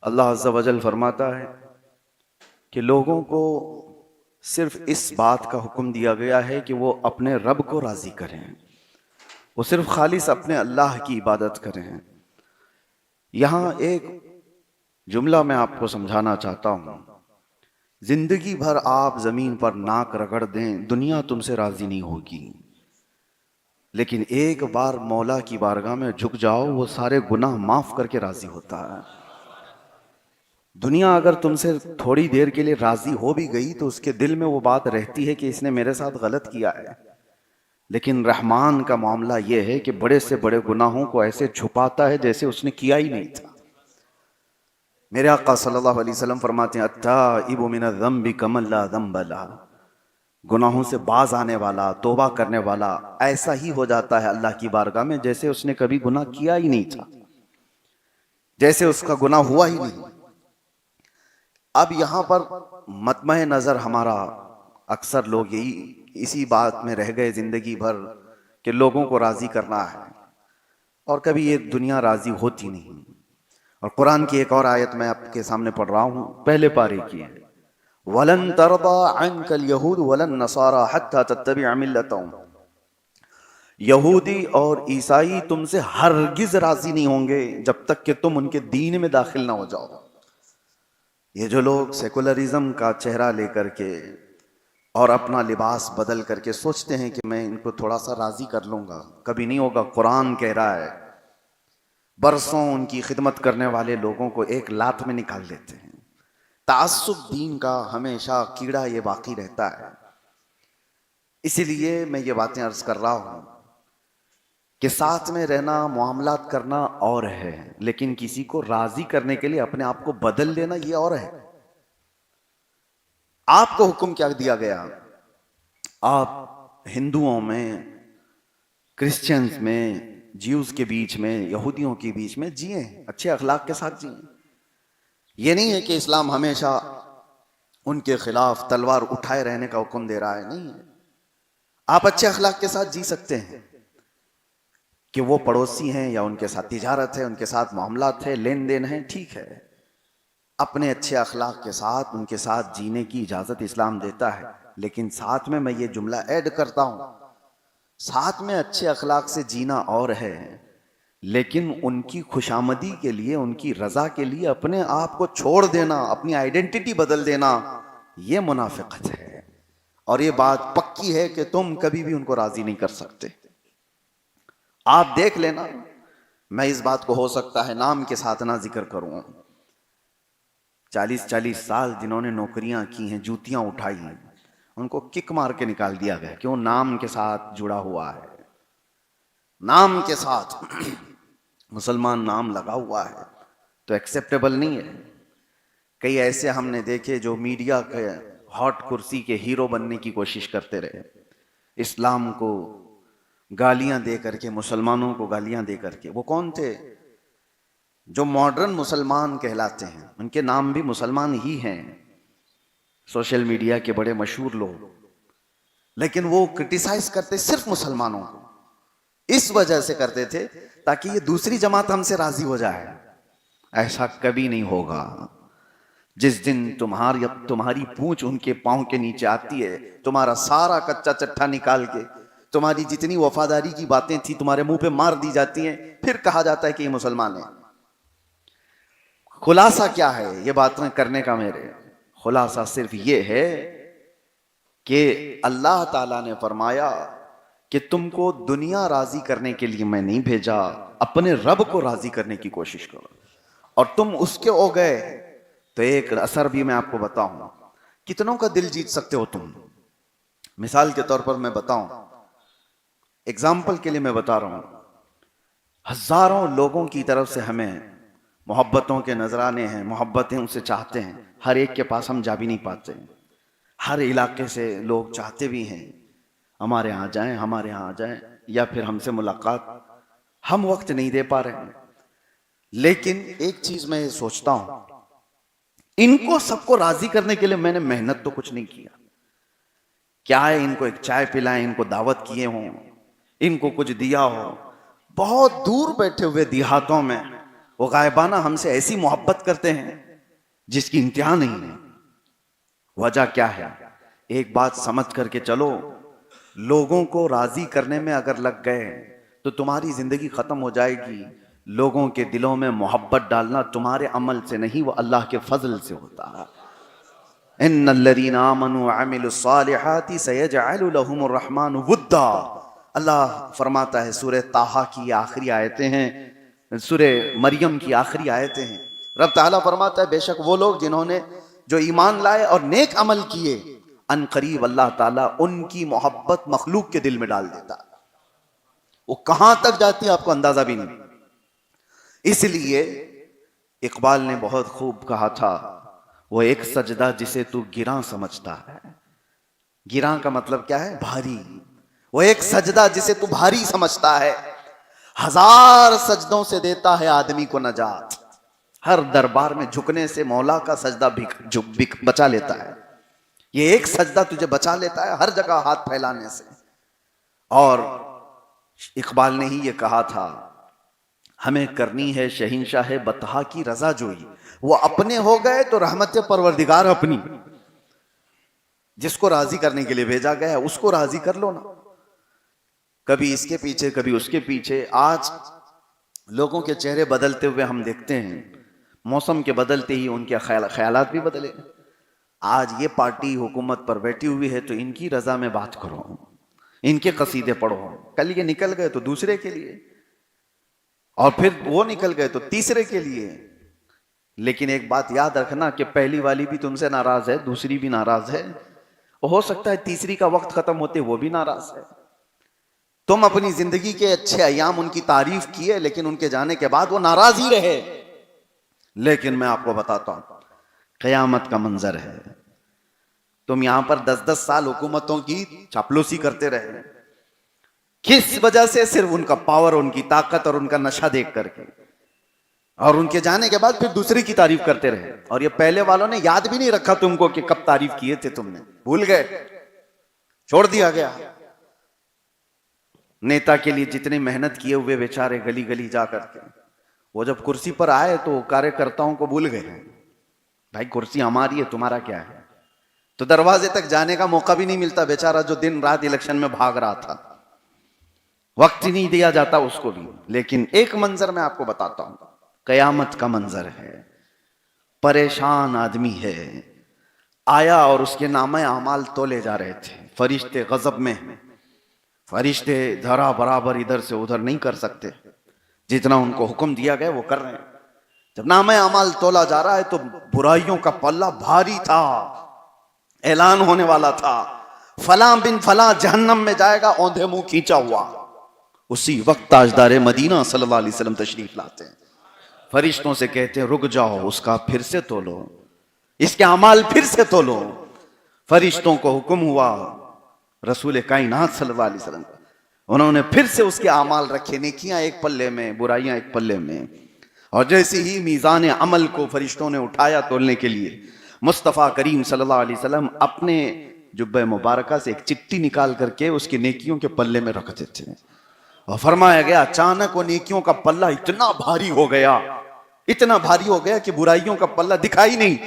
अल्लाह अज़्ज़ा वजल फरमाता है कि लोगों को सिर्फ इस बात का हुक्म दिया गया है कि वो अपने रब को राज़ी करें, वो सिर्फ खालिस अपने अल्लाह की इबादत करें। यहाँ एक जुमला मैं आपको समझाना चाहता हूँ। जिंदगी भर आप जमीन पर नाक रगड़ दें, दुनिया तुमसे राजी नहीं होगी, लेकिन एक बार मौला की बारगाह में झुक जाओ, वो सारे गुनाह माफ करके राजी होता है। दुनिया अगर तुमसे थोड़ी देर के लिए राजी हो भी गई तो उसके दिल में वो बात रहती है कि इसने मेरे साथ गलत किया है, लेकिन रहमान का मामला यह है कि बड़े से बड़े गुनाहों को ऐसे छुपाता है जैसे उसने किया ही नहीं था। मेरे आका सल्लल्लाहु अलैहि वसल्लम फरमाते हैं, अत्ताइबु मिनज़्ज़म्बि कमन ला ज़म्ब लह। गुनाहों से बाज आने वाला, तौबा करने वाला ऐसा ही हो जाता है अल्लाह की बारगाह में जैसे उसने कभी गुनाह किया ही नहीं था, जैसे उसका गुनाह हुआ ही नहीं। अब यहां पर मतमह नजर हमारा, अक्सर लोग यही इसी बात में रह गए जिंदगी भर कि लोगों को राजी करना है, और कभी ये दुनिया राजी होती नहीं। और कुरान की एक और आयत मैं आपके सामने पढ़ रहा हूं, पहले पारे की है, वलन तरदा अन्कल यहूद वलन नसारा हत्ता तत्तबिअ मिल्लतहुम। यहूदी और ईसाई तुमसे हरगिज राजी नहीं होंगे जब तक कि तुम उनके दीन में दाखिल ना हो जाओ। ये जो लोग सेकुलरिज्म का चेहरा लेकर के और अपना लिबास बदल करके सोचते हैं कि मैं इनको थोड़ा सा राजी कर लूंगा, कभी नहीं होगा। कुरान कह रहा है, बरसों उनकी खिदमत करने वाले लोगों को एक लात में निकाल देते हैं। तासुब दीन का हमेशा कीड़ा ये बाकी रहता है। इसीलिए मैं ये बातें अर्ज कर रहा हूं कि साथ में रहना, मुआमलात करना और है, लेकिन किसी को राजी करने के लिए अपने आप को बदल लेना ये और है। आपको हुक्म क्या दिया गया? आप हिंदुओं में, क्रिश्चियंस में, ज्यूज के बीच में, यहूदियों के बीच में जिए, अच्छे अखलाक के साथ जिए। ये नहीं है कि इस्लाम हमेशा उनके खिलाफ तलवार उठाए रहने का हुक्म दे रहा है, नहीं है। आप अच्छे अखलाक के साथ जी सकते हैं कि वो पड़ोसी हैं या उनके साथ तिजारत है, उनके साथ मामलात है, लेन देन है, ठीक है। अपने अच्छे अखलाक के साथ उनके साथ जीने की इजाजत इस्लाम देता है, लेकिन साथ में मैं ये जुमला ऐड करता हूं, साथ में अच्छे अखलाक से जीना और है, लेकिन उनकी खुशामदी के लिए, उनकी रजा के लिए अपने आप को छोड़ देना, अपनी आइडेंटिटी बदल देना, यह मुनाफिकत है। और ये बात पक्की है कि तुम कभी भी उनको राजी नहीं कर सकते। आप देख लेना, मैं इस बात को हो सकता है नाम के साथ ना जिक्र करूं, 40-40 साल जिन्होंने नौकरियां की हैं, जूतियां उठाई हैं, उनको किक मार के निकाल दिया गया। क्यों? नाम के साथ जुड़ा हुआ है, नाम के साथ मुसलमान नाम लगा हुआ है तो एक्सेप्टेबल नहीं है। कई ऐसे हमने देखे जो मीडिया के हॉट कुर्सी के हीरो बनने की कोशिश करते रहे, इस्लाम को गालियां दे करके, मुसलमानों को गालियां दे करके। वो कौन थे? जो मॉडर्न मुसलमान कहलाते हैं, उनके नाम भी मुसलमान ही हैं, सोशल मीडिया के बड़े मशहूर लोग, लेकिन वो क्रिटिसाइज करते सिर्फ मुसलमानों को। इस वजह से करते थे ताकि ये दूसरी जमात हमसे राजी हो जाए। ऐसा कभी नहीं होगा। जिस दिन तुम्हारी पूंछ उनके पांव के नीचे आती है, तुम्हारा सारा कच्चा चट्टा निकाल के, तुम्हारी जितनी वफादारी की बातें थी तुम्हारे मुंह पे मार दी जाती हैं, फिर कहा जाता है कि ये मुसलमान है। खुलासा क्या है ये बातें करने का? मेरे खुलासा सिर्फ ये है कि अल्लाह ताला ने फरमाया कि तुमको दुनिया राजी करने के लिए मैं नहीं भेजा, अपने रब को राजी करने की कोशिश करो। और तुम उसके हो गए तो एक असर भी मैं आपको बताऊं, कितनों का दिल जीत सकते हो तुम। मिसाल के तौर पर मैं बताऊं, एग्जाम्पल के लिए मैं बता रहा हूं, हजारों लोगों की तरफ से हमें मोहब्बतों के नजराने हैं, मोहब्बतें उनसे चाहते हैं, हर एक के पास हम जा भी नहीं पाते। हर इलाके से लोग चाहते भी हैं हमारे यहाँ जाएं, हमारे यहाँ आ जाएं, या फिर हमसे मुलाकात, हम वक्त नहीं दे पा रहे हैं। लेकिन एक चीज मैं सोचता हूं, इनको सबको राजी करने के लिए मैंने मेहनत तो कुछ नहीं किया। क्या है, इनको एक चाय पिलाएं, इनको दावत किए हों, इनको कुछ दिया हो, बहुत दूर बैठे हुए देहातों में वो गायबाना हमसे ऐसी मोहब्बत करते हैं जिसकी इंतहा नहीं है। वजह क्या है? एक बात समझ करके चलो, लोगों को राजी करने में अगर लग गए तो तुम्हारी जिंदगी खत्म हो जाएगी। लोगों के दिलों में मोहब्बत डालना तुम्हारे अमल से नहीं, वो अल्लाह के फजल से होता है। इन्नल्लज़ीना आमनू व अमिलुस्सालिहाति सयजअलु लहुमुर रहमानु वुद्दा। अल्लाह फरमाता है, सूरह ताहा की आखिरी आयतें हैं, सूरह मरियम की आखिरी आयतें हैं। रब ताला फरमाता है, बेशक वो लोग जिन्होंने जो ईमान लाए और नेक अमल किए, अन करीब अल्लाह ताला उनकी मोहब्बत मखलूक के दिल में डाल देता। वो कहां तक जाती है आपको अंदाजा भी नहीं। इसलिए इकबाल ने बहुत खूब कहा था, वो एक सजदा जिसे तू गिरां समझता है। गिरां का मतलब क्या है? भारी। वो एक सजदा जिसे तू भारी समझता है, हजार सजदों से देता है आदमी को नजात। हर दरबार में झुकने से मौला का सजदा भी बचा लेता है। ये एक सजदा तुझे बचा लेता है हर जगह हाथ फैलाने से। और इकबाल ने ही ये कहा था, हमें करनी है शहिंशाह बतहा की रजा जोई। वो अपने हो गए तो रहमत परवरदिगार अपनी। जिसको राजी करने के लिए भेजा गया है उसको राजी कर लो ना। कभी इसके पीछे कभी उसके पीछे। आज लोगों के चेहरे बदलते हुए हम देखते हैं, मौसम के बदलते ही उनके ख्यालात भी बदले। आज ये पार्टी हुकूमत पर बैठी हुई है तो इनकी रजा में बात करो, इनके कसीदे पढ़ो। कल ये निकल गए तो दूसरे के लिए, और फिर वो निकल गए तो तीसरे के लिए। लेकिन एक बात याद रखना कि पहली वाली भी तुमसे नाराज है, दूसरी भी नाराज है, हो सकता है तीसरी का वक्त खत्म होते वो भी नाराज है। तुम अपनी जिंदगी के अच्छे अयाम उनकी तारीफ किए, लेकिन उनके जाने के बाद वो नाराज ही रहे। लेकिन मैं आपको बताता हूं, कयामत का मंजर है। तुम यहां पर 10-10 साल हुकूमतों की चापलूसी करते रहे, किस वजह से? सिर्फ उनका पावर, उनकी ताकत और उनका नशा देख करके। और उनके जाने के बाद फिर दूसरे की तारीफ करते रहे। और ये पहले वालों ने याद भी नहीं रखा तुमको कि कब तारीफ किए थे तुमने, भूल गए, छोड़ दिया गया। नेता के लिए जितने मेहनत किए हुए बेचारे गली गली जा करके, वो जब कुर्सी पर आए तो कार्यकर्ताओं को भूल गए। भाई कुर्सी हमारी है, तुम्हारा क्या है? तो दरवाजे तक जाने का मौका भी नहीं मिलता बेचारा, जो दिन रात इलेक्शन में भाग रहा था। वक्त ही नहीं दिया जाता उसको भी। लेकिन एक मंजर मैं आपको बताता हूं, कयामत का मंजर है। परेशान आदमी है, आया और उसके नामे अमाल तोले जा रहे थे। फरिश्ते गजब में हैं। फरिश्ते जरा बराबर इधर से उधर नहीं कर सकते, जितना उनको हुक्म दिया गया वो कर रहे हैं। जब नामे अमाल तोला जा रहा है तो बुराइयों का पल्ला भारी था। ऐलान होने वाला था, फला बिन फला जहन्नम में जाएगा, औंधे मुंह खींचा हुआ। उसी वक्त ताजदार मदीना सल्लल्लाहु अलैहि वसल्लम तशरीफ लाते हैं। फरिश्तों से कहते हैं, रुक जाओ, उसका फिर से तोलो, इसके अमाल फिर से तोलो। फरिश्तों को हुक्म हुआ, रसूल कायनात सल्लल्लाहु अलैहि वसल्लम, उन्होंने फिर से उसके अमाल रखे, नेकियां एक पल्ले में, बुराइयां एक पल्ले में। और जैसे ही मीज़ान अमल को फरिश्तों ने उठाया तोलने के लिए, मुस्तफ़ा करीम सल्लल्लाहु अलैहि वसल्लम अपने जुब्बे मुबारका से एक चिट्ठी निकाल करके उसकी नेकियों के पल्ले में रख देते हैं। और फरमाया गया, अचानक वो नेकियों का पल्ला इतना भारी हो गया, इतना भारी हो गया कि बुराइयों का पल्ला दिखाई नहीं।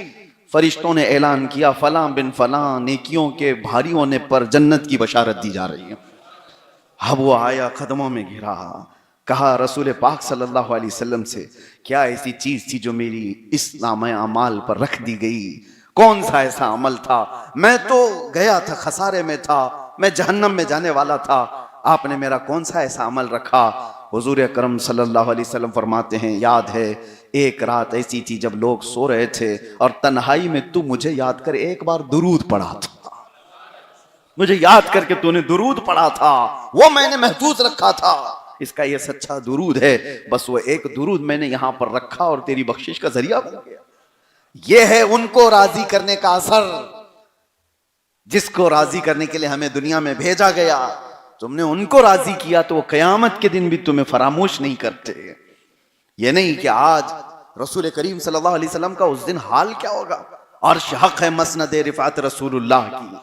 फरिश्तों ने ऐलान किया, फला बिन फला नेकियों के भारी होने पर जन्नत की बशारत दी जा रही है। अब वो आया, कदमों में घिरा, कहा रसूल पाक सल्लल्लाहु अलैहि वसल्लम से, क्या ऐसी चीज थी जो मेरी इस नामे अमाल पर रख दी गई? कौन सा ऐसा अमल था? मैं तो गया था, खसारे में था, मैं जहन्नम में जाने वाला था, आपने मेरा कौन सा ऐसा अमल रखा? हुजूर अकरम सल्लल्लाहु अलैहि वसल्लम फरमाते हैं, याद है एक रात ऐसी थी जब लोग सो रहे थे और तन्हाई में तू मुझे याद कर एक बार दुरूद पढ़ा था। मुझे याद करके तूने दुरूद पढ़ा था, वो मैंने महफूज रखा था। इसका ये सच्चा दुरूद है, बस वो एक दुरूद मैंने यहां पर रखा और तेरी बख्शिश का जरिया बन गया। ये है उनको राजी करने का असर, जिसको राजी करने के लिए हमें दुनिया में भेजा गया। तुमने उनको राजी किया तो वो कयामत के दिन भी तुम्हें फरामोश नहीं करते। ये नहीं कि आज रसूल करीम सल्लल्लाहु अलैहि वसल्लम का उस दिन हाल क्या होगा। अर्श हक है, मसनद रिफात रसूलुल्लाह की,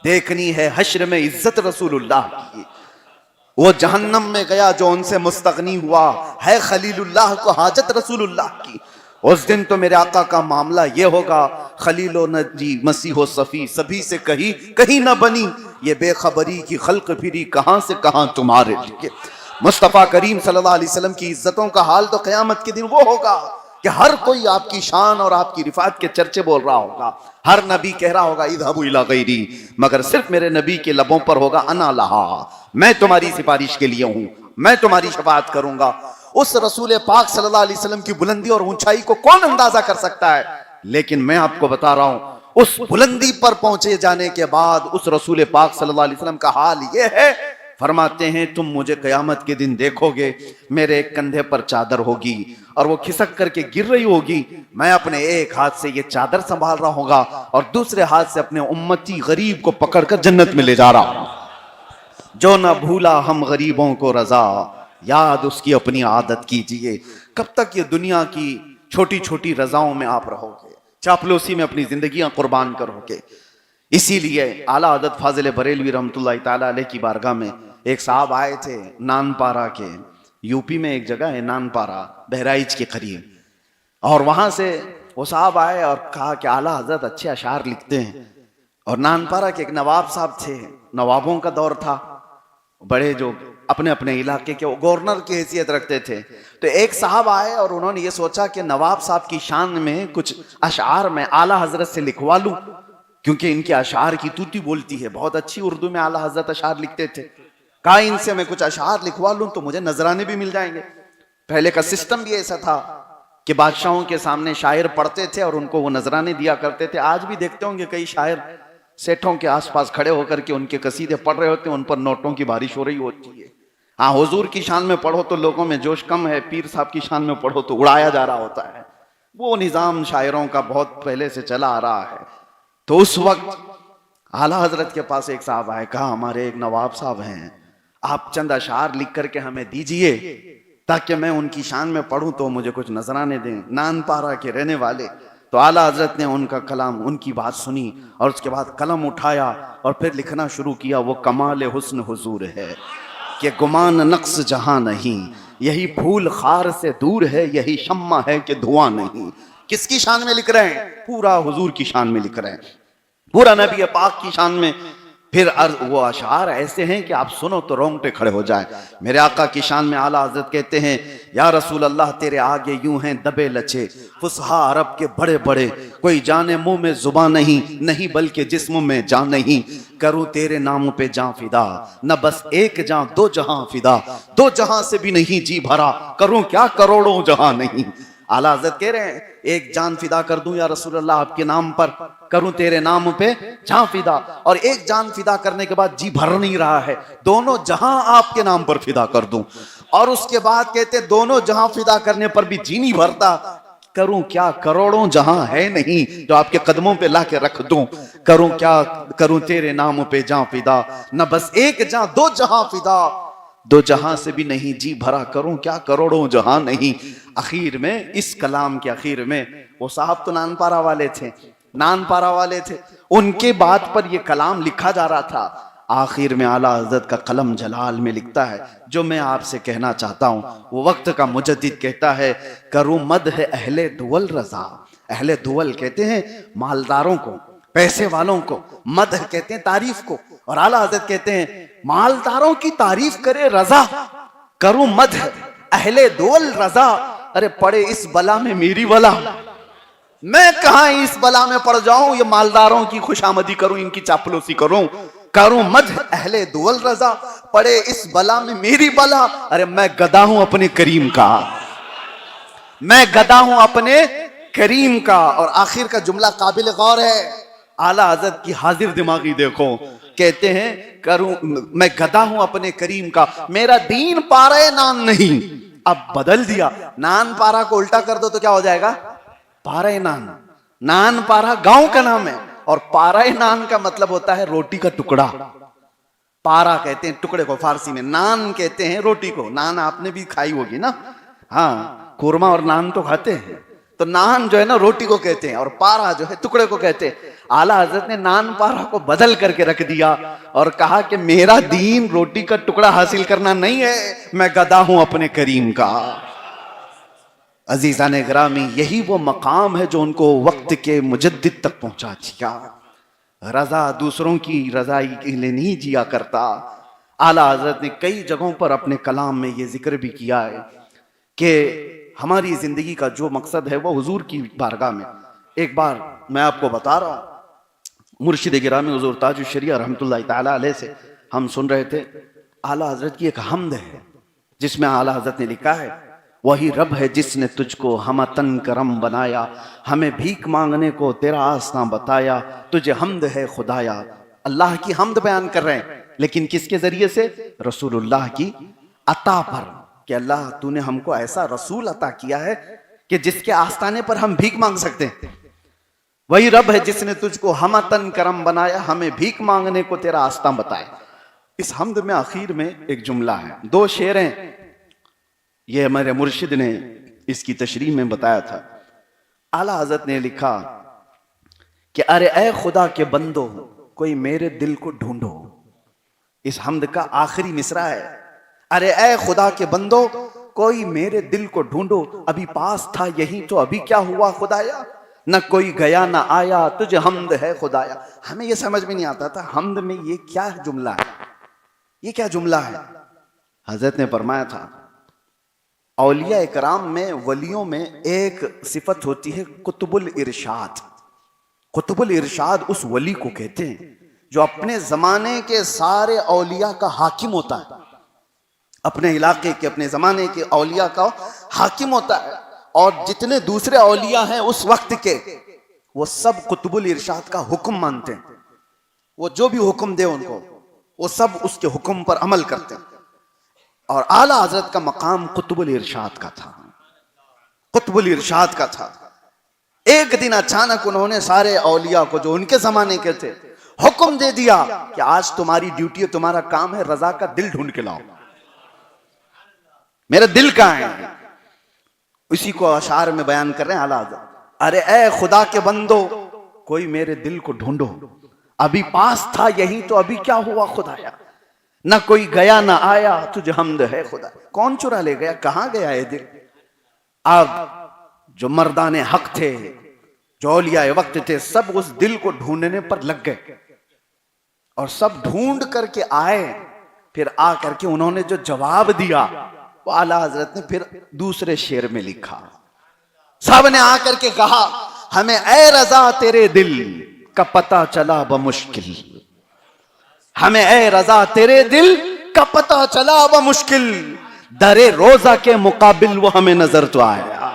देखनी है हश्र में इज्जत रसूलुल्लाह की। वो जहन्नम में गया जो उनसे मुस्तगनी हुआ, है खलीलुल्लाह को हाजत रसूलुल्लाह की। उस दिन तो मेरे आका का मामला ये होगा, खलीलो नजी मसीहो सफी सभी से कहीं कहीं ना बनी, ये बेखबरी की खल्क फिरी कहां से कहां तुम्हारे लिए। मुस्तफ़ा करीम सल्लल्लाहु अलैहि वसल्लम की इज्जतों का हाल तो क़यामत के दिन वो होगा कि हर कोई आपकी शान और आपकी रिफात के चर्चे बोल रहा होगा। हर नबी कह रहा होगा इज़हबू इला गैरी, मगर सिर्फ मेरे नबी के लबों पर होगा अना लहा, मैं तुम्हारी सिफारिश के लिए हूं, मैं तुम्हारी शफाअत करूंगा। उस रसूल पाक सल्लल्लाहु अलैहि वसल्लम की बुलंदी और ऊंचाई को कौन अंदाजा कर सकता है। लेकिन मैं आपको बता रहा हूं, उस बुलंदी पर पहुंचे जाने के बाद उस रसूल पाक सल्लल्लाहु अलैहि वसल्लम का हाल यह है, फरमाते हैं तुम मुझे कयामत के दिन देखोगे, मेरे एक कंधे पर चादर होगी और वो खिसक करके गिर रही होगी, मैं अपने एक हाथ से ये चादर संभाल रहा होगा और दूसरे हाथ से अपने उम्मती गरीब को पकड़कर जन्नत में ले जा रहा हूं। जो ना भूला हम गरीबों को रजा, याद उसकी अपनी आदत कीजिए। कब तक ये दुनिया की छोटी छोटी रजाओं में आप रहोगे, चापलूसी में अपनी जिंदगियां कुर्बान करोगे। इसीलिए आला हज़रत फाजिल बरेलवी रहमतुल्लाहि ताला अलैह की बारगाह में एक साहब आए थे नानपारा के, यूपी में एक जगह है नानपारा, बहराइच के करीब, और वहां से वो साहब आए और कहा कि आला हजरत अच्छे अशार लिखते हैं। और नानपारा के एक नवाब साहब थे, नवाबों का दौर था, बड़े जो अपने अपने इलाके के गवर्नर की हैसियत रखते थे। तो एक साहब आए और उन्होंने ये सोचा कि नवाब साहब की शान में कुछ अशार मैं आला हजरत से लिखवा लूं, क्योंकि इनके अशार की तूती बोलती है, बहुत अच्छी उर्दू में आला हजरत अशार लिखते थे। कहा इनसे मैं कुछ अशार लिखवा लूं तो मुझे नजराने भी मिल जाएंगे। पहले का सिस्टम भी ऐसा था कि बादशाहों के सामने शायर पढ़ते थे और उनको वो नजराने दिया करते थे। आज भी देखते होंगे कई शायर सेठों के आसपास खड़े होकर के उनके कसीदे पढ़ रहे होते हैं, उन पर नोटों की बारिश हो रही होती है। हाँ, हुजूर की शान में पढ़ो तो लोगों में जोश कम है, पीर साहब की शान में पढ़ो तो उड़ाया जा रहा होता है। वो निजाम शायरों का बहुत पहले से चला आ रहा है। तो उस वक्त आला हजरत के पास एक साहब आए, कहा हमारे एक नवाब साहब हैं, आप चंद अशार लिख करके हमें दीजिए ताकि मैं उनकी शान में पढ़ूं तो मुझे कुछ नजराने दें, नानपारा के रहने वाले। तो आला हजरत ने उनका कलाम, उनकी बात सुनी और उसके बाद कलम उठाया और फिर लिखना शुरू किया। वो कमाल हुस्न हुजूर है कि गुमान नक्स जहां नहीं, यही फूल खार से दूर है, यही शम्मा है कि धुआं नहीं। किसकी शान में लिख रहे हैं? पूरा हुजूर की शान में लिख रहे हैं, पूरा नबी पाक की शान में। फिर वो अशार ऐसे हैं कि आप सुनो तो रोंगटे खड़े हो जाए। मेरे आका की शान में आला हजरत कहते हैं, या रसूल अल्लाह तेरे आगे यूं हैं दबे लचे फुसहा अरब के बड़े बड़े, कोई जाने मुंह में जुबान नहीं, नहीं बल्कि जिस्म में जान नहीं। करूं तेरे नाम पे जान फिदा, न बस एक जान दो जहां फिदा, दो जहां से भी नहीं जी भरा, करूं क्या करोड़ों जहां नहीं। आला हज़रत कह रहे हैं एक जान फिदा कर दूं या रसूल अल्लाह आपके नाम पर, करूं तेरे नाम पे जान फिदा। और एक जान फिदा करने के बाद जी भर नहीं रहा है, दोनों जहां आपके नाम पर फिदा कर दूं। और उसके बाद कहते दोनों जहां फिदा करने पर भी जी नहीं भरता, करूं क्या करोड़ों जहां है नहीं जो आपके कदमों पे ला के रख दूं। करूं क्या करूं तेरे नाम पे जान फिदा, न बस एक जान दो जहां फिदा, दो जहां से भी नहीं जी भरा, करूं क्या करोड़ों जहां नहीं। आखिर में इस कलाम के आखिर में वो साहब तो नानपारा वाले थे, नानपारा वाले थे, उनके बात पर ये कलाम लिखा जा रहा था। आखिर में आला हज़रत का कलम जलाल में लिखता है, जो मैं आपसे कहना चाहता हूं वो वक्त का मुजद्दिद कहता है, करूं मद है अहले दुवल रजा। अहले दुवल कहते हैं मालदारों को, पैसे वालों को, मद कहते हैं तारीफ को, और आला हज़रत कहते हैं मालदारों की तारीफ करे रजा, करूं मद अहले दुवल रजा। अरे पड़े इस बला में मेरी बला, मैं कहां इस बला में पड़ जाऊं, ये मालदारों की खुशामदी करूं, इनकी चापलूसी करूं। करूं मद अहले दुवल रजा, पड़े इस बला में मेरी बला। अरे मैं गदा हूं अपने करीम का, मैं गदा हूं अपने करीम का। और आखिर का जुमला काबिल गौर है, आला हज़रत की हाजिर दिमागी देखो, कहते हैं करूं मैं गदा हूं अपने करीम का, मेरा दीन पारा नान नहीं। अब बदल दिया, नान पारा को उल्टा कर दो तो क्या हो जाएगा? पारा नान। नान पारा गांव का नाम है और पारा नान का मतलब होता है रोटी का टुकड़ा। पारा कहते हैं टुकड़े को फारसी में, नान कहते हैं रोटी को। नान आपने भी खाई होगी ना, हाँ, कुरमा और नान तो खाते हैं। तो नान जो है ना रोटी को कहते हैं और पारा जो है टुकड़े को कहते हैं। आला हजरत ने नान पारा को बदल करके रख दिया और कहा कि मेरा दीन रोटी का टुकड़ा हासिल करना नहीं है, मैं गदा हूं अपने करीम का। अजीजान ग्रामी, यही वो मकाम है जो उनको वक्त के मुजद्दिद तक पहुंचा दिया। रजा दूसरों की रजाई के लिए नहीं जिया करता। आला हजरत ने कई जगहों पर अपने कलाम में ये जिक्र भी किया है कि हमारी जिंदगी का जो मकसद है वो हुजूर की बारगाह में। एक बार मैं आपको बता रहा हूं, मुर्शिद गिरामी हुजूर ताजुल शरिया रहमतुल्लाह ताला अलैह से हम सुन रहे थे। आला हजरत की एक हमद है जिसमें आला हजरत ने लिखा है, वही रब है जिसने तुझको हम तन करम बनाया, हमें भीख मांगने को तेरा आसना बताया, तुझे हमद है खुदाया। अल्लाह की हमद बयान कर रहे हैं, लेकिन किसके जरिए से? रसूलुल्लाह की अता पर, कि अल्लाह तूने हमको ऐसा रसूल अता किया है कि जिसके आस्ताने पर हम भीख मांग सकते हैं। वही रब है जिसने तुझको हम तन करम बनाया, हमें भीख मांगने को तेरा आस्ता बताया। इस हमद में आखिर में एक जुमला है, 2 शेर हैं। ये हमारे मुर्शिद ने इसकी तशरीह में बताया था। आला हजरत ने लिखा कि अरे ए खुदा के बंदो, कोई मेरे दिल को ढूंढो। इस हमद का आखिरी मिसरा है, अरे ए खुदा के बंदो, कोई मेरे दिल को ढूंढो, अभी पास था यही तो अभी क्या हुआ खुदाया, न कोई गया न आया, तुझे हमद है खुदाया। हमें यह समझ में नहीं आता था हमद में ये क्या जुमला है, ये क्या जुमला है। हजरत ने फरमाया था, औलिया इकराम में, वलियों में एक सिफत होती है कुतुबुल इरशाद। कुतुबुल इरशाद उस वली को कहते हैं जो अपने जमाने के सारे औलिया का हाकिम होता है, अपने इलाके के, अपने जमाने के औलिया का हाकिम होता है। और जितने दूसरे औलिया हैं उस वक्त के, वो सब कुतुबुल इरशाद का हुक्म मानते हैं। वो जो भी हुक्म दे उनको, वो सब उसके हुक्म पर अमल करते हैं। और आला हजरत का मकाम कुतुबुल इरशाद का था, कुतुबुल इरशाद का था। एक दिन अचानक उन्होंने सारे औलिया को जो उनके जमाने के थे हुक्म दे दिया कि आज तुम्हारी ड्यूटी है, तुम्हारा काम है, रजा का दिल ढूंढ के लाओ। मेरा दिल कहां है? उसी को अशार में बयान कर रहे हैं आला हजरत, अरे ए खुदा के बंदो, कोई मेरे दिल को ढूंढो, अभी पास था यही तो अभी क्या हुआ खुदाया, ना कोई गया ना आया, तुझे हमद है खुदा। कौन चुरा ले गया, कहां गया ये दिल? अब जो मर्दाने हक थे, जो औलिया वक्त थे, सब उस दिल को ढूंढने पर लग गए और सब ढूंढ करके आए। फिर आ करके उन्होंने जो जवाब दिया वो आला हजरत ने फिर दूसरे शेर में लिखा। सब ने आकर के कहा, हमें ए रजा तेरे दिल का पता चला बमुश्किल, हमें ए रजा तेरे दिल का पता चला बमुश्किल, दरे रोजा के मुकाबिल वो हमें नजर तो आया।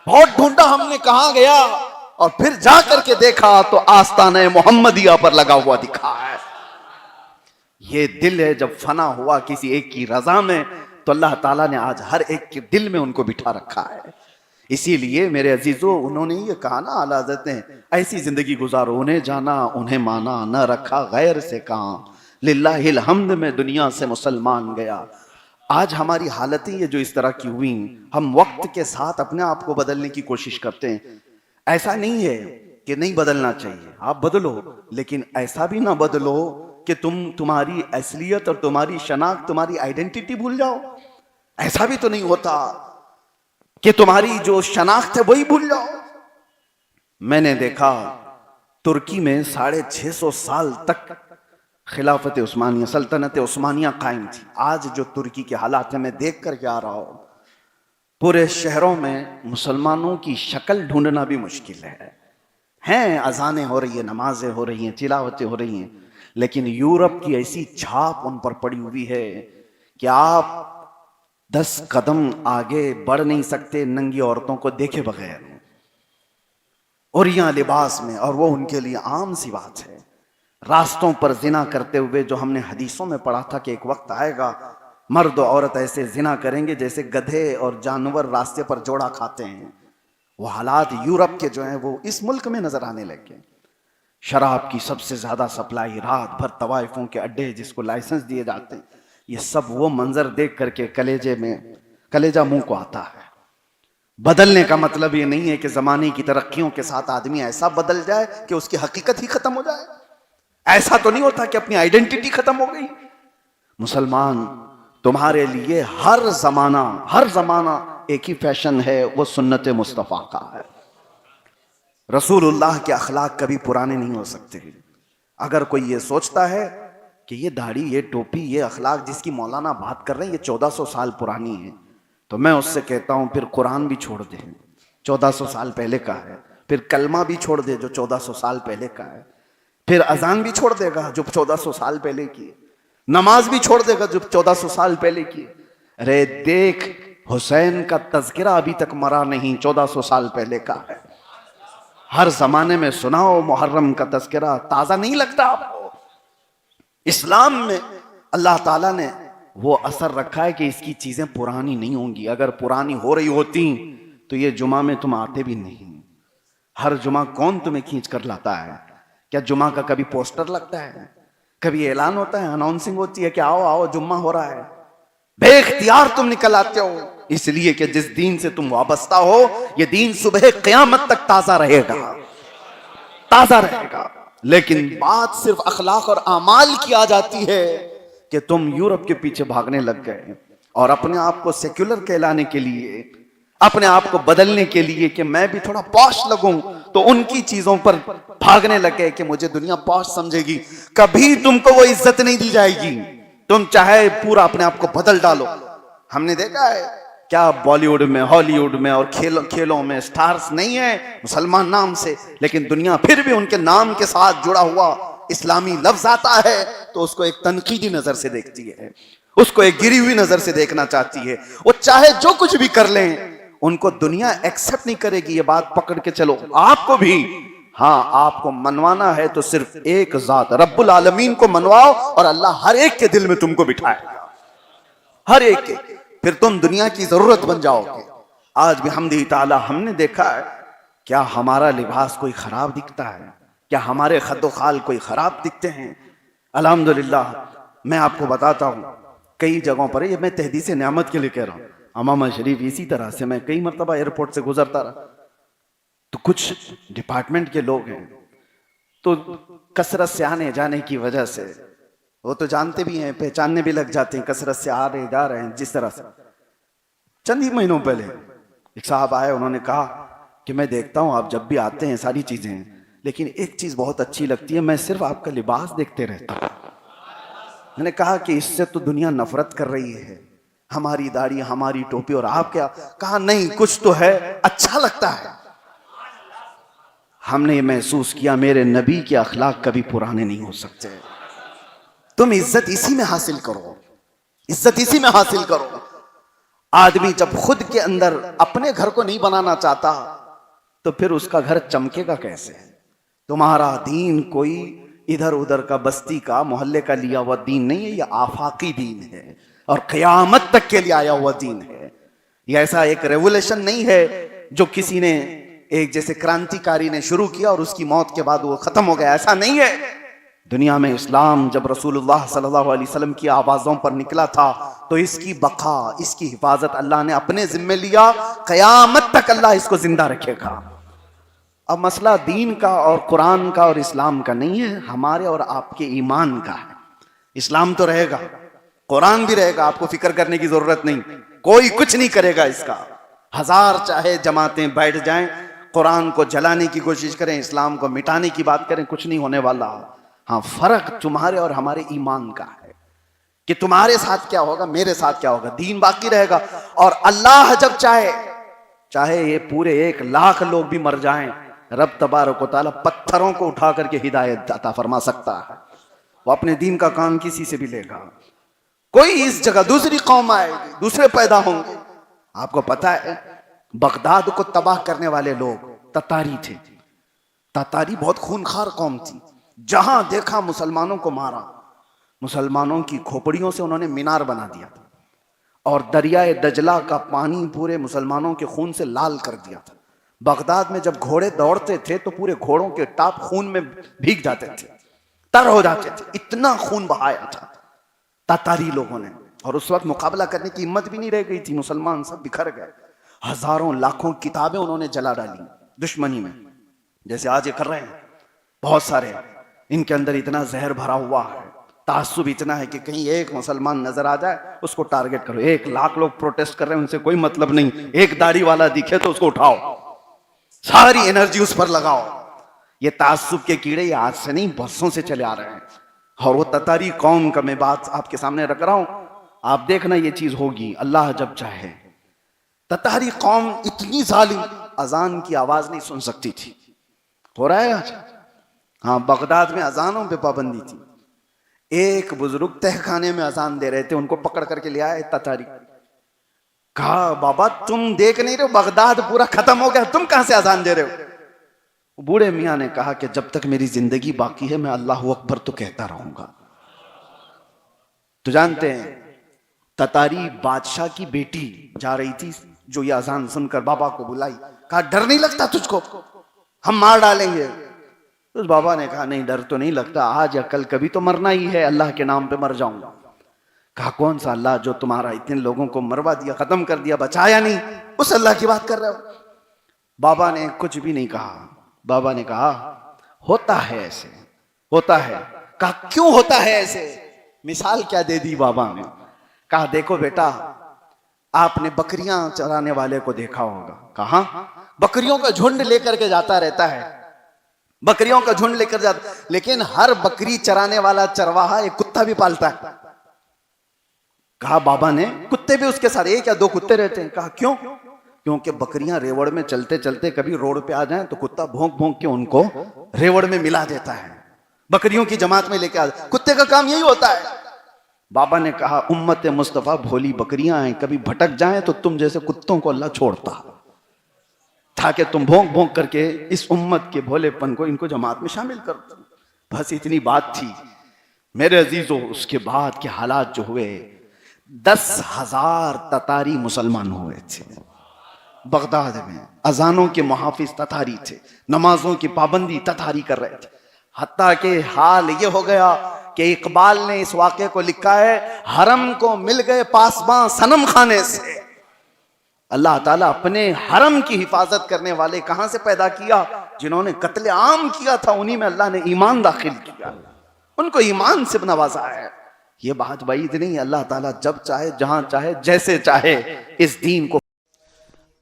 बहुत ढूंढा हमने, कहां गया, और फिर जा करके देखा तो आस्ताने मोहम्मदिया पर लगा हुआ दिखा है। ये दिल है, जब फना हुआ किसी एक की रजा में तो अल्लाह ताला ने आज हर एक के दिल में उनको बिठा रखा है। इसीलिए मेरे अजीजों, उन्होंने ये कहा ना आला हज़रत ने, ऐसी जिंदगी गुजारो, उन्हें जाना उन्हें माना, न रखा गैर से काम, लिल्लाहिल हम्द में दुनिया से मुसलमान गया। आज हमारी हालतें ये जो इस तरह की हुई, हम वक्त के साथ अपने आप को बदलने की कोशिश करते हैं। ऐसा नहीं है कि नहीं बदलना चाहिए, आप बदलो, लेकिन ऐसा भी ना बदलो कि तुम्हारी असलियत और तुम्हारी शनाख्त, तुम्हारी आइडेंटिटी भूल जाओ। ऐसा भी तो नहीं होता कि तुम्हारी जो शनाख्त है वही भूल जाओ। मैंने देखा तुर्की में 650 साल तक खिलाफत उस्मानिया, सल्तनत उस्मानिया कायम थी। आज जो तुर्की के हालात है, मैं देख करके आ रहा हूं, पूरे शहरों में मुसलमानों की शक्ल ढूंढना भी मुश्किल है। अजानें हो रही है, नमाजें हो रही हैं, तिलावतें हो रही हैं, लेकिन यूरोप की ऐसी छाप उन पर पड़ी हुई है कि आप 10 कदम आगे बढ़ नहीं सकते नंगी औरतों को देखे बगैर, और यहाँ लिबास में, और वो उनके लिए आम सी बात है। रास्तों पर जिना करते हुए, जो हमने हदीसों में पढ़ा था कि एक वक्त आएगा मर्द और औरत ऐसे जिना करेंगे जैसे गधे और जानवर रास्ते पर जोड़ा खाते हैं। वो हालात यूरोप के जो हैं वो इस मुल्क में नजर आने लगे। शराब की सबसे ज्यादा सप्लाई, रात भर तवाइफों के अड्डे जिसको लाइसेंस दिए जाते हैं, ये सब वो मंजर देख करके कलेजा मुंह को आता है। बदलने का मतलब ये नहीं है कि जमाने की तरक्कियों के साथ आदमी ऐसा बदल जाए कि उसकी हकीकत ही खत्म हो जाए। ऐसा तो नहीं होता कि अपनी आइडेंटिटी खत्म हो गई। मुसलमान, तुम्हारे लिए हर जमाना एक ही फैशन है, वो सुन्नत मुस्तफा का है। रसूलुल्लाह के अखलाक कभी पुराने नहीं हो सकते। अगर कोई ये सोचता है कि ये दाढ़ी, ये टोपी, ये अखलाक जिसकी मौलाना बात कर रहे हैं ये 1400 साल पुरानी है, तो मैं उससे कहता हूं फिर कुरान भी छोड़ दे, 1400 साल पहले का है। फिर कलमा भी छोड़ दे जो 1400 साल पहले का है। फिर अजान भी छोड़ देगा जो 1400 साल पहले की है। नमाज भी छोड़ देगा जो 1400 साल पहले की है। अरे देख, हुसैन का तज़किरा अभी तक मरा नहीं, 1400 साल पहले का है। हर जमाने में सुनाओ मुहर्रम का तज़किरा, ताजा नहीं लगता आपको? इस्लाम में अल्लाह ताला ने वो असर रखा है कि इसकी चीजें पुरानी नहीं होंगी। अगर पुरानी हो रही होती तो ये जुमा में तुम आते भी नहीं। हर जुमा कौन तुम्हें खींच कर लाता है? क्या जुमा का कभी पोस्टर लगता है, कभी ऐलान होता है, अनाउंसिंग होती है कि आओ आओ जुम्मा हो रहा है? बेइख्तियार तुम निकल आते हो, इसलिए कि जिस दीन से तुम वाबस्ता हो ये दीन सुबह क़यामत तक ताजा रहेगा, ताजा रहेगा। लेकिन बात सिर्फ अखलाक और अमाल की आ जाती है कि तुम यूरोप के पीछे भागने लग गए और अपने आप को सेक्युलर कहलाने के लिए, अपने आप को बदलने के लिए कि मैं भी थोड़ा पॉश लगूं, तो उनकी चीजों पर भागने लगे कि मुझे दुनिया पॉश समझेगी। कभी तुमको वो इज्जत नहीं दी जाएगी, तुम चाहे पूरा अपने आप को बदल डालो। हमने देखा है क्या बॉलीवुड में, हॉलीवुड में और खेलों में स्टार्स नहीं है मुसलमान नाम से, लेकिन दुनिया फिर भी उनके नाम के साथ जुड़ा हुआ इस्लामी लफ्ज आता है तो उसको एक तनकीदी नजर से देखती है, उसको एक गिरी हुई नजर से देखना चाहती है। वो चाहे जो कुछ भी कर लें उनको दुनिया एक्सेप्ट नहीं करेगी। ये बात पकड़ के चलो, आपको भी, हाँ, आपको मनवाना है तो सिर्फ एक जात रब्बुल आलमीन को मनवाओ और अल्लाह हर एक के दिल में तुमको बिठाएगा, हर एक के। फिर तुम दुनिया की जरूरत बन जाओगे। आज भी हमदी ताला हमने देखा है, क्या हमारा लिबास कोई खराब दिखता है? क्या हमारे खद्दो खाल कोई खराब दिखते हैं? अल्हम्दुलिल्लाह, मैं आपको बताता हूं कई जगहों पर, ये मैं तहदीस नेमत के लिए कह रहा हूं, अमामा शरीफ इसी तरह से मैं कई मरतबा एयरपोर्ट से गुजरता रहा, तो कुछ डिपार्टमेंट के लोग हैं तो कसरत से आने जाने की वजह से वो तो जानते भी हैं, पहचानने भी लग जाते हैं, कसरत से आ रहे जा रहे हैं। जिस तरह से चंद ही महीनों पहले एक साहब आए, उन्होंने कहा कि मैं देखता हूं आप जब भी आते हैं सारी चीजें हैं, लेकिन एक चीज बहुत अच्छी लगती है, मैं सिर्फ आपका लिबास देखते रहता हूं। मैंने कहा कि इससे तो दुनिया नफरत कर रही है, हमारी दाढ़ी, हमारी टोपी, और आप क्या? कहा नहीं, कुछ तो है, अच्छा लगता है। हमने ये महसूस किया मेरे नबी के अखलाक कभी पुराने नहीं हो सकते। तुम इज्जत इसी में हासिल करो, इज्जत इसी में हासिल करो। आदमी जब खुद के अंदर अपने घर को नहीं बनाना चाहता तो फिर उसका घर चमकेगा कैसे? तुम्हारा दीन कोई इधर उधर का, बस्ती का, मोहल्ले का लिया हुआ दीन नहीं है, यह आफाकी दीन है और क़यामत तक के लिए आया हुआ दीन है। यह ऐसा एक रेवोल्यूशन नहीं है जो किसी ने, एक जैसे क्रांतिकारी ने शुरू किया और उसकी मौत के बाद वो खत्म हो गया, ऐसा नहीं है। दुनिया में इस्लाम जब रसूलुल्लाह सल्लल्लाहु अलैहि वसल्लम की आवाज़ों पर निकला था तो इसकी बका, इसकी हिफाजत अल्लाह ने अपने जिम्मे लिया, क़यामत तक अल्लाह इसको जिंदा रखेगा। अब मसला दीन का और कुरान का और इस्लाम का नहीं है, हमारे और आपके ईमान का है। इस्लाम तो रहेगा, कुरान भी रहेगा, आपको फिक्र करने की जरूरत नहीं, कोई कुछ नहीं करेगा इसका। हजार चाहे जमातें बैठ जाएं, कुरान को जलाने की कोशिश करें, इस्लाम को मिटाने की बात करें, कुछ नहीं होने वाला। हाँ, फर्क तुम्हारे और हमारे ईमान का है कि तुम्हारे साथ क्या होगा, मेरे साथ क्या होगा। दीन बाकी रहेगा और अल्लाह जब चाहे, चाहे ये पूरे 1,00,000 लोग भी मर जाएं, रब तबारक व तआला पत्थरों को उठा करके हिदायत अता फरमा सकता है। वो अपने दीन का काम किसी से भी लेगा। कोई इस जगह दूसरी कौम आएगी, दूसरे पैदा होंगे। आपको पता है बगदाद को तबाह करने वाले लोग ततारी थे। ततारी बहुत खूनखार कौम थी, जहां देखा मुसलमानों को मारा, मुसलमानों की खोपड़ियों से उन्होंने मीनार बना दिया था और दरियाए दजला का पानी पूरे मुसलमानों के खून से लाल कर दिया था। बगदाद में जब घोड़े दौड़ते थे तो पूरे घोड़ों के टाप खून में भीग जाते थे, तर हो जाते थे, इतना खून बहाया था ततारी लोगों ने। और उस वक्त मुकाबला करने की हिम्मत भी नहीं रह गई थी, मुसलमान सब बिखर गए। हजारों लाखों किताबें उन्होंने जला डाली दुश्मनी में, जैसे आज ये कर रहे हैं बहुत सारे। इनके अंदर इतना जहर भरा हुआ है, तासुब इतना है कि कहीं एक मुसलमान नजर आ जाए उसको टारगेट करो। 1 लाख लोग प्रोटेस्ट कर रहे हैं, उनसे कोई मतलब नहीं, एक दाढ़ी वाला दिखे तो उसको उठाओ, सारी एनर्जी उस पर लगाओ। ये तासुब के कीड़े ये आज से नहीं, बरसों से चले आ रहे हैं। और वो ततारी कौम का मैं बात आपके सामने रख रहा हूं, आप देखना ये चीज होगी अल्लाह जब चाहे। ततारी कौम इतनी जालिम, अजान की आवाज नहीं सुन सकती थी। हो रहा है आज, हाँ, बगदाद में अजानों पे पाबंदी थी। एक बुजुर्ग तहखाने में अजान दे रहे थे, उनको पकड़ करके ले आए ततारी। कहा बाबा तुम देख नहीं रहे हो बगदाद पूरा खत्म हो गया, तुम कहां से अजान दे रहे हो? बूढ़े मियां ने कहा कि जब तक मेरी जिंदगी बाकी है मैं अल्लाह अकबर तो कहता रहूंगा। तो जानते हैं ततारी बादशाह की बेटी जा रही थी, जो ये अजान सुनकर बाबा को बुलाई। कहा डर नहीं लगता तुझको, हम मार डालेंगे। तो उस बाबा ने कहा नहीं डर तो नहीं लगता, आज या कल कभी तो मरना ही है, अल्लाह के नाम पे मर जाऊंगा। कहा कौन सा अल्लाह जो तुम्हारा इतने लोगों को मरवा दिया, खत्म कर दिया, बचाया नहीं, उस अल्लाह की बात कर रहे हो? बाबा ने कुछ भी नहीं कहा। बाबा ने कहा होता है ऐसे, होता है। कहा क्यों होता है ऐसे? मिसाल क्या दे दी बाबा ने? कहा देखो बेटा, आपने बकरियां चराने वाले को देखा होगा। कहा बकरियों का झुंड लेकर के जाता रहता है, बकरियों का झुंड लेकर जाता, लेकिन हर बकरी चराने वाला चरवाहा एक कुत्ता भी पालता है। कहा बाबा ने कुत्ते भी उसके साथ, 1 या 2 कुत्ते रहते हैं। कहा क्यों? क्योंकि बकरियां रेवड़ में चलते चलते कभी रोड पे आ जाएं तो कुत्ता भौंक भौंक के उनको रेवड़ में मिला देता है, बकरियों की जमात में लेके आ, कुत्ते का काम यही होता है। बाबा ने कहा उम्मत मुस्तफा भोली बकरियां हैं, कभी भटक जाएं तो तुम जैसे कुत्तों को अल्लाह छोड़ता, ताकि तुम भौंक भौंक करके इस उम्मत के भोलेपन को, इनको जमात में शामिल कर दो। बस इतनी बात थी मेरे अजीजों। उसके बाद के हालात जो हुए, 10,000 ततारी मुसलमान हुए थे बगदाद में। अजानों के मुहाफिज ततारी थे, नमाजों की पाबंदी ततारी कर रहे थे। हत्ता के हाल ये हो गया कि इकबाल ने इस वाक़े को लिखा है, हरम को मिल गए पासबां सनम खाने से। अल्लाह ताला अपने हरम की हिफाजत करने वाले कहां से पैदा किया? जिन्होंने कत्ले आम किया था, उन्हीं में अल्लाह ने ईमान दाखिल किया, उनको ईमान से नवाजा है। ये बात बाईद नहीं, अल्लाह ताला जब चाहे, जहां चाहे, जैसे चाहे इस दीन को।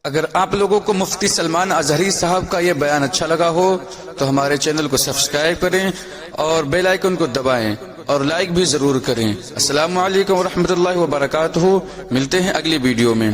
अगर आप लोगों को मुफ्ती सलमान अजहरी साहब का ये बयान अच्छा लगा हो तो हमारे चैनल को सब्सक्राइब करें और बेल आइकन को दबाएं और लाइक भी जरूर करें। अस्सलामु अलैकुम व रहमतुल्लाहि व बरकातहू। मिलते हैं अगली वीडियो में।